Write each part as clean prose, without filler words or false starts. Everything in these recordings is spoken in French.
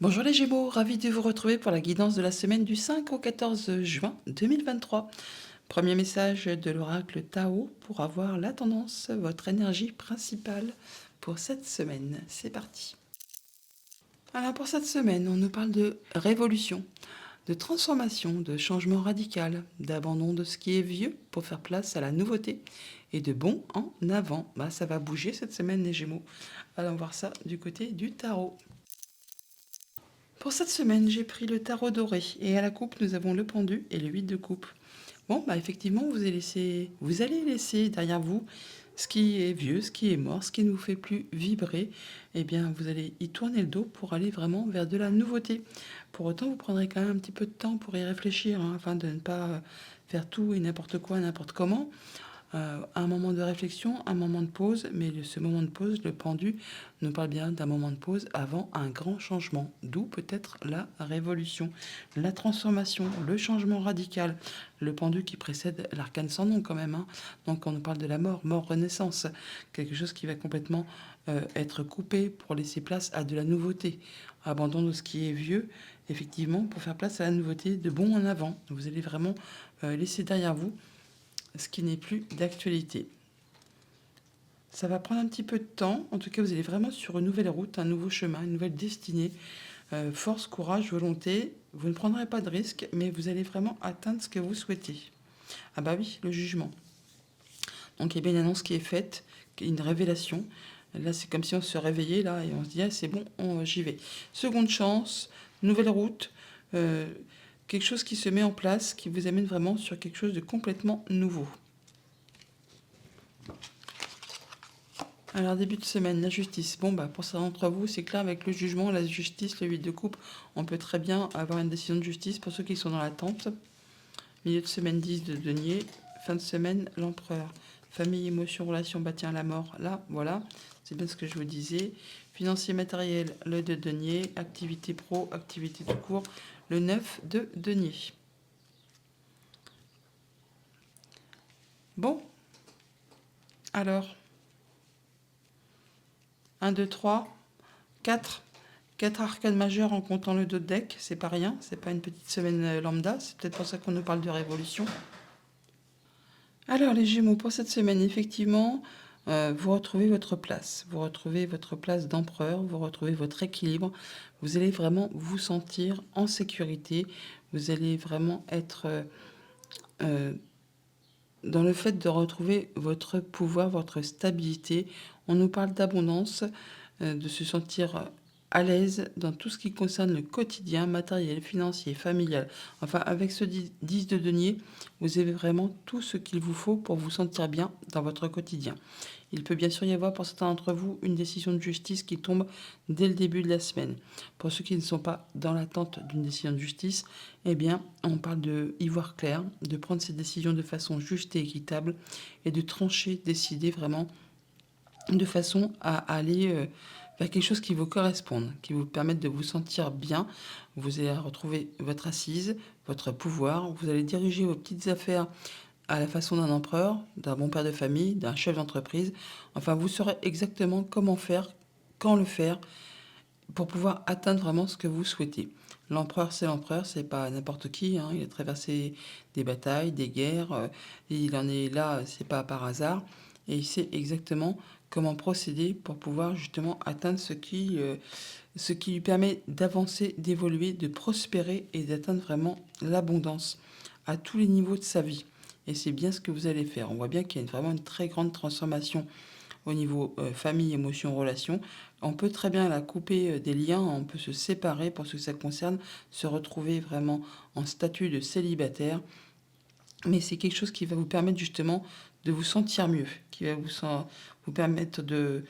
Bonjour les Gémeaux, ravi de vous retrouver pour la guidance de la semaine du 5 au 14 juin 2023. Premier message de l'oracle Tao pour avoir la tendance, votre énergie principale pour cette semaine. C'est parti. Alors pour cette semaine, on nous parle de révolution, de transformation, de changement radical, d'abandon de ce qui est vieux pour faire place à la nouveauté et de bon en avant. Ça va bouger cette semaine les Gémeaux. Allons voir ça du côté du tarot. Pour cette semaine, j'ai pris le tarot doré et à la coupe, nous avons le pendu et le 8 de coupe. Bon, effectivement, vous allez laisser derrière vous ce qui est vieux, ce qui est mort, ce qui ne vous fait plus vibrer. Eh bien, vous allez y tourner le dos pour aller vraiment vers de la nouveauté. Pour autant, vous prendrez quand même un petit peu de temps pour y réfléchir, afin de ne pas faire tout et n'importe quoi, n'importe comment. Un moment de réflexion, un moment de pause, mais ce moment de pause, le pendu nous parle bien d'un moment de pause avant un grand changement, d'où peut-être la révolution, la transformation, le changement radical, le pendu qui précède l'arcane sans nom quand même. Donc on nous parle de la mort, mort-renaissance, quelque chose qui va complètement être coupé pour laisser place à de la nouveauté, abandon de ce qui est vieux, effectivement, pour faire place à la nouveauté, de bon en avant. Vous allez vraiment laisser derrière vous ce qui n'est plus d'actualité. Ça va prendre un petit peu de temps. En tout cas, vous allez vraiment sur une nouvelle route, un nouveau chemin, une nouvelle destinée. Force, courage, volonté. Vous ne prendrez pas de risques, mais vous allez vraiment atteindre ce que vous souhaitez. Ah bah oui, le jugement. Donc il y a bien une annonce qui est faite, une révélation. Là, c'est comme si on se réveillait là et on se dit ah, c'est bon, j'y vais. Seconde chance, nouvelle route. Quelque chose qui se met en place, qui vous amène vraiment sur quelque chose de complètement nouveau. Alors, début de semaine, la justice. Pour certains d'entre vous, c'est clair, avec le jugement, la justice, le 8 de coupe, on peut très bien avoir une décision de justice pour ceux qui sont dans l'attente. Milieu de semaine, 10 de denier. Fin de semaine, l'empereur. Famille, émotion, relation, tiens, la mort. Là, voilà, c'est bien ce que je vous disais. Financier, matériel, le de denier. Activité pro, activité tout court, le 9 de denier. Bon, alors, 1, 2, 3, 4. 4 arcanes majeures en comptant le dos de deck, c'est pas rien, c'est pas une petite semaine lambda, c'est peut-être pour ça qu'on nous parle de révolution. Alors les Gémeaux, pour cette semaine, effectivement, vous retrouvez votre place d'empereur, vous retrouvez votre équilibre, vous allez vraiment vous sentir en sécurité, vous allez vraiment être dans le fait de retrouver votre pouvoir, votre stabilité. On nous parle d'abondance, de se sentir à l'aise dans tout ce qui concerne le quotidien, matériel, financier, familial. Enfin, avec ce 10 de denier, vous avez vraiment tout ce qu'il vous faut pour vous sentir bien dans votre quotidien. Il peut bien sûr y avoir pour certains d'entre vous une décision de justice qui tombe dès le début de la semaine. Pour ceux qui ne sont pas dans l'attente d'une décision de justice, eh bien, on parle de y voir clair, de prendre ces décisions de façon juste et équitable et de trancher, décider vraiment de façon à aller vers quelque chose qui vous corresponde, qui vous permette de vous sentir bien. Vous allez retrouver votre assise, votre pouvoir, vous allez diriger vos petites affaires à la façon d'un empereur, d'un bon père de famille, d'un chef d'entreprise. Enfin, vous saurez exactement comment faire, quand le faire, pour pouvoir atteindre vraiment ce que vous souhaitez. L'empereur, c'est pas n'importe qui. Il a traversé des batailles, des guerres. Il en est là, c'est pas par hasard. Et il sait exactement comment procéder pour pouvoir justement atteindre ce qui lui permet d'avancer, d'évoluer, de prospérer et d'atteindre vraiment l'abondance à tous les niveaux de sa vie. Et c'est bien ce que vous allez faire. On voit bien qu'il y a vraiment une très grande transformation au niveau famille, émotion, relation. On peut très bien la couper des liens, on peut se séparer pour ce que ça concerne, se retrouver vraiment en statut de célibataire. Mais c'est quelque chose qui va vous permettre justement de vous sentir mieux, qui va vous permettre de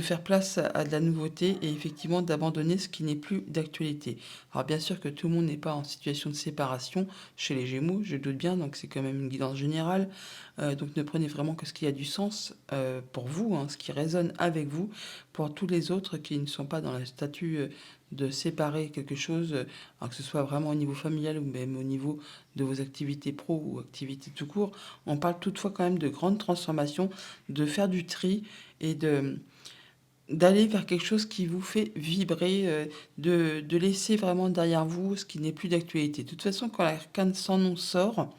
faire place à de la nouveauté et effectivement d'abandonner ce qui n'est plus d'actualité. Alors bien sûr que tout le monde n'est pas en situation de séparation chez les Gémeaux, je doute bien, donc c'est quand même une guidance générale. Donc ne prenez vraiment que ce qui a du sens pour vous, ce qui résonne avec vous. Pour tous les autres qui ne sont pas dans le statut de séparer quelque chose, alors que ce soit vraiment au niveau familial ou même au niveau de vos activités pro ou activités tout court, on parle toutefois quand même de grandes transformations, de faire du tri et d'aller vers quelque chose qui vous fait vibrer, de laisser vraiment derrière vous ce qui n'est plus d'actualité. De toute façon, quand l'arcane sans nom sort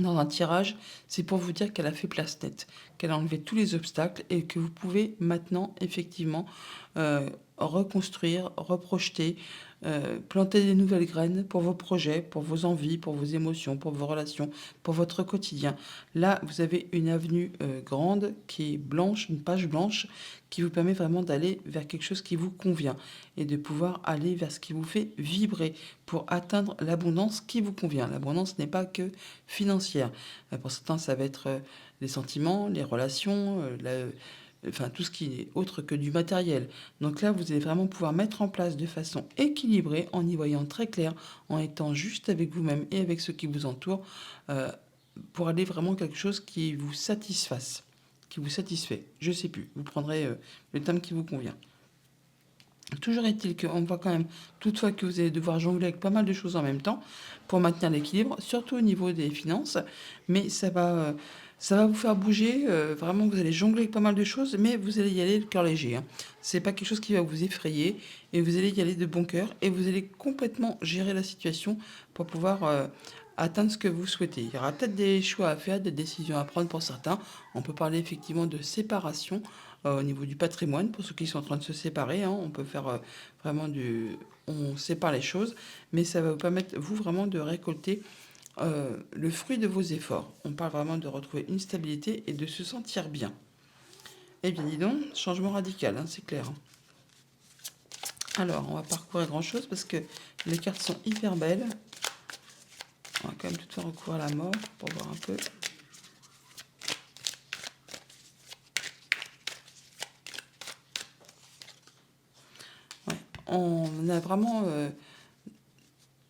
dans un tirage, c'est pour vous dire qu'elle a fait place nette, qu'elle a enlevé tous les obstacles et que vous pouvez maintenant effectivement reconstruire, reprojeter, planter des nouvelles graines pour vos projets, pour vos envies, pour vos émotions, pour vos relations, pour votre quotidien. Là, vous avez une avenue grande qui est blanche, une page blanche, qui vous permet vraiment d'aller vers quelque chose qui vous convient et de pouvoir aller vers ce qui vous fait vibrer pour atteindre l'abondance qui vous convient. L'abondance n'est pas que financière. Pour certains, ça va être les sentiments, les relations, enfin tout ce qui est autre que du matériel. Donc là, vous allez vraiment pouvoir mettre en place de façon équilibrée, en y voyant très clair, en étant juste avec vous-même et avec ceux qui vous entourent, euh, pour aller vraiment quelque chose qui vous satisfasse, qui vous satisfait. Je sais plus, vous prendrez le terme qui vous convient. Toujours est-il qu'on voit quand même toutefois que vous allez devoir jongler avec pas mal de choses en même temps pour maintenir l'équilibre, surtout au niveau des finances, mais ça va vous faire bouger, vraiment vous allez jongler avec pas mal de choses, mais vous allez y aller le cœur léger. Hein. C'est pas quelque chose qui va vous effrayer et vous allez y aller de bon cœur et vous allez complètement gérer la situation pour pouvoir atteindre ce que vous souhaitez. Il y aura peut-être des choix à faire, des décisions à prendre pour certains. On peut parler effectivement de séparation au niveau du patrimoine, pour ceux qui sont en train de se séparer, hein, on peut faire vraiment on sépare les choses, mais ça va vous permettre, vous, vraiment de récolter le fruit de vos efforts. On parle vraiment de retrouver une stabilité et de se sentir bien. Eh bien, dis donc, changement radical, hein, c'est clair. Alors, on va parcourir grand-chose parce que les cartes sont hyper belles. On va quand même tout faire recourir à la mort pour voir un peu. Ouais, on a vraiment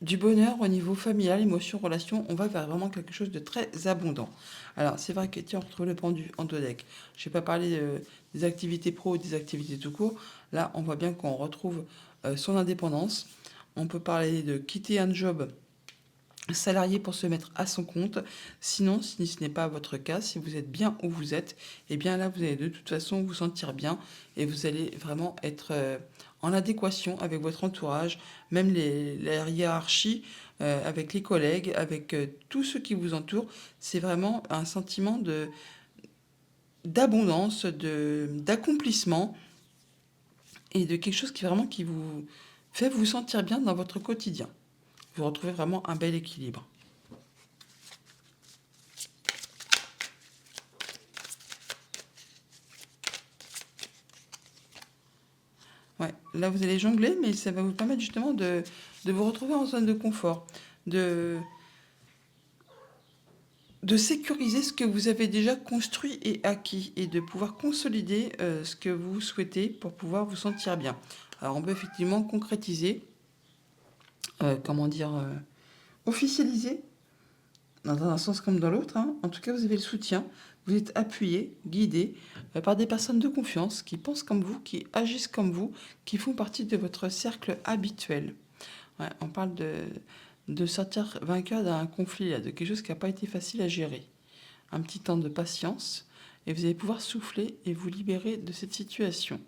du bonheur au niveau familial, émotion, relation. On va vers vraiment quelque chose de très abondant. Alors, c'est vrai que tiens, on retrouve le pendu en deux decks. Je n'ai pas parlé des activités pro ou des activités tout court. Là, on voit bien qu'on retrouve son indépendance. On peut parler de quitter un job salarié pour se mettre à son compte. Sinon, si ce n'est pas votre cas, si vous êtes bien où vous êtes, eh bien là, vous allez de toute façon vous sentir bien et vous allez vraiment être en adéquation avec votre entourage, même la hiérarchie, avec les collègues, avec tous ceux qui vous entourent. C'est vraiment un sentiment d'abondance, d'accomplissement et de quelque chose qui vraiment qui vous fait vous sentir bien dans votre quotidien. Vous retrouvez vraiment un bel équilibre. Ouais, là vous allez jongler, mais ça va vous permettre justement de vous retrouver en zone de confort, de, de sécuriser ce que vous avez déjà construit et acquis, et de pouvoir consolider ce que vous souhaitez pour pouvoir vous sentir bien. Alors on peut effectivement concrétiser, comment dire, officialiser dans un sens comme dans l'autre. Hein. En tout cas, vous avez le soutien. Vous êtes appuyé, guidé par des personnes de confiance qui pensent comme vous, qui agissent comme vous, qui font partie de votre cercle habituel. Ouais, on parle de sortir vainqueur d'un conflit, là, de quelque chose qui n'a pas été facile à gérer. Un petit temps de patience et vous allez pouvoir souffler et vous libérer de cette situation.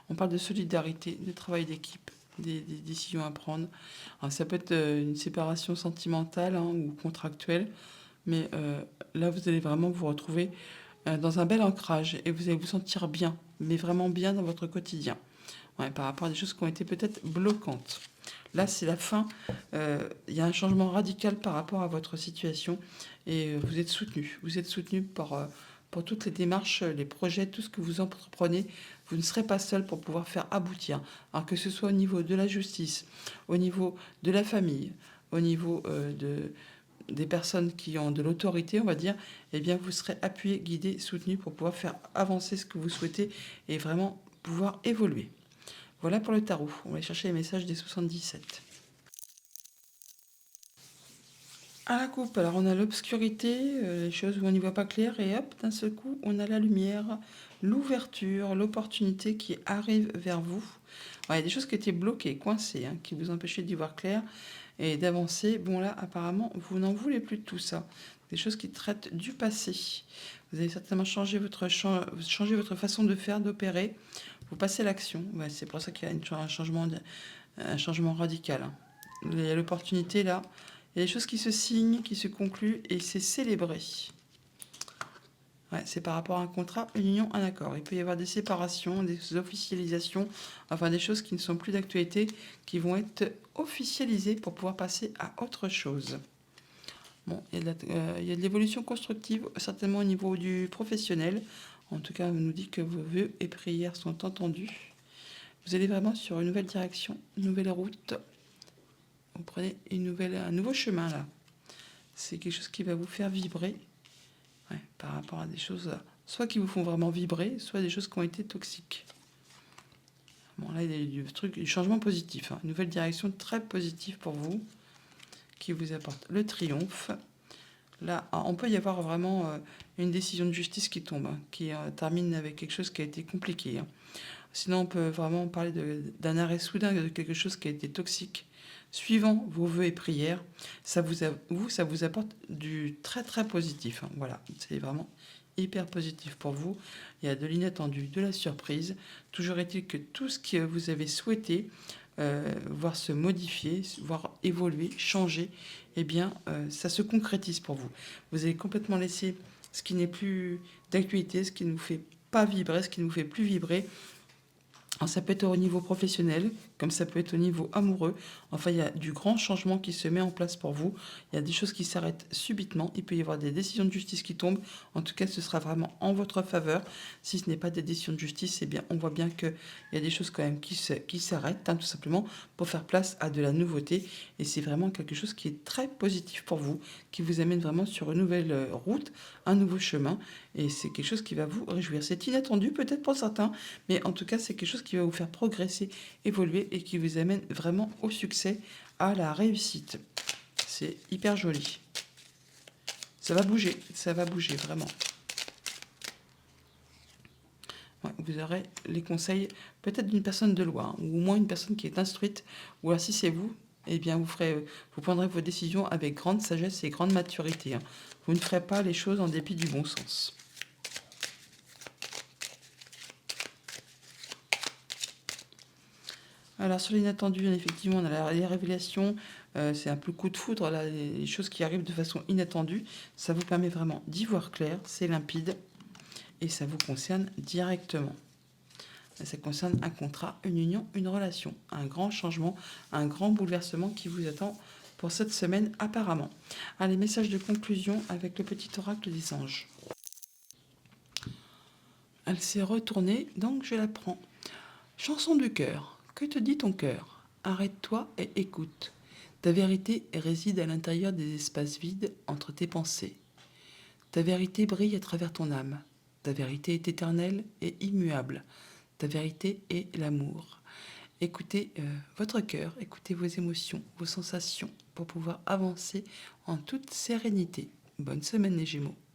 On parle de solidarité, de travail d'équipe, des décisions à prendre. Alors, ça peut être une séparation sentimentale hein, ou contractuelle, mais là, vous allez vraiment vous retrouver dans un bel ancrage et vous allez vous sentir bien, mais vraiment bien dans votre quotidien. Ouais, par rapport à des choses qui ont été peut-être bloquantes. Là, c'est la fin. Il y a un changement radical par rapport à votre situation et vous êtes soutenu. Vous êtes soutenu pour toutes les démarches, les projets, tout ce que vous entreprenez. Vous ne serez pas seul pour pouvoir faire aboutir. Alors que ce soit au niveau de la justice, au niveau de la famille, au niveau des personnes qui ont de l'autorité, on va dire, eh bien, vous serez appuyé, guidé, soutenu pour pouvoir faire avancer ce que vous souhaitez et vraiment pouvoir évoluer. Voilà pour le tarot. On va aller chercher les messages des 77. À la coupe, alors on a l'obscurité, les choses où on n'y voit pas clair, et hop, d'un seul coup, on a la lumière, l'ouverture, l'opportunité qui arrive vers vous. Alors, il y a des choses qui étaient bloquées, coincées, hein, qui vous empêchaient d'y voir clair et d'avancer. Bon là, apparemment, vous n'en voulez plus de tout ça. Des choses qui traitent du passé. Vous avez certainement changé votre façon de faire, d'opérer. vous passez à l'action. Ouais, c'est pour ça qu'il y a un changement radical, hein. Il y a l'opportunité là. Il y a des choses qui se signent, qui se concluent et c'est célébré. Ouais, c'est par rapport à un contrat, une union, un accord. Il peut y avoir des séparations, des officialisations, enfin des choses qui ne sont plus d'actualité, qui vont être officialisées pour pouvoir passer à autre chose. Bon, il y a de l'évolution constructive, certainement au niveau du professionnel. En tout cas, on nous dit que vos vœux et prières sont entendus. Vous allez vraiment sur une nouvelle direction, une nouvelle route. Vous prenez un nouveau chemin là. C'est quelque chose qui va vous faire vibrer, ouais, par rapport à des choses, soit qui vous font vraiment vibrer, soit des choses qui ont été toxiques. Bon, là, il y a du changement positif, hein, une nouvelle direction très positive pour vous, qui vous apporte le triomphe. Là, on peut y avoir vraiment une décision de justice qui tombe, hein, qui termine avec quelque chose qui a été compliqué, hein. Sinon, on peut vraiment parler d'un arrêt soudain de quelque chose qui a été toxique. Suivant vos vœux et prières, ça vous apporte du très très positif, hein. Voilà, c'est vraiment hyper positif pour vous. Il y a de l'inattendu, de la surprise. Toujours est-il que tout ce que vous avez souhaité voir se modifier, voir évoluer, changer, eh bien, ça se concrétise pour vous. Vous avez complètement laissé ce qui n'est plus d'actualité, ce qui ne vous fait pas vibrer, ce qui ne vous fait plus vibrer. Alors, ça peut être au niveau professionnel, comme ça peut être au niveau amoureux. Enfin, il y a du grand changement qui se met en place pour vous. Il y a des choses qui s'arrêtent subitement. Il peut y avoir des décisions de justice qui tombent. En tout cas, ce sera vraiment en votre faveur. Si ce n'est pas des décisions de justice, eh bien, on voit bien qu'il y a des choses quand même qui s'arrêtent, hein, tout simplement, pour faire place à de la nouveauté. Et c'est vraiment quelque chose qui est très positif pour vous, qui vous amène vraiment sur une nouvelle route, un nouveau chemin. Et c'est quelque chose qui va vous réjouir. C'est inattendu peut-être pour certains, mais en tout cas, c'est quelque chose qui va vous faire progresser, évoluer et qui vous amène vraiment au succès, à la réussite. C'est hyper joli. Ça va bouger vraiment. Ouais, vous aurez les conseils peut-être d'une personne de loi, hein, ou au moins une personne qui est instruite, ou alors si c'est vous, eh bien vous prendrez vos décisions avec grande sagesse et grande maturité, hein. Vous ne ferez pas les choses en dépit du bon sens. Alors sur l'inattendu, effectivement, on a les révélations, c'est un peu coup de foudre, là, les choses qui arrivent de façon inattendue. Ça vous permet vraiment d'y voir clair, c'est limpide, et ça vous concerne directement. Ça concerne un contrat, une union, une relation, un grand changement, un grand bouleversement qui vous attend pour cette semaine apparemment. Allez, message de conclusion avec le petit oracle des anges. Elle s'est retournée, donc je la prends. Chanson du cœur. Que te dit ton cœur? Arrête-toi et écoute. Ta vérité réside à l'intérieur des espaces vides entre tes pensées. Ta vérité brille à travers ton âme. Ta vérité est éternelle et immuable. Ta vérité est l'amour. Écoutez votre cœur, écoutez vos émotions, vos sensations pour pouvoir avancer en toute sérénité. Bonne semaine les Gémeaux.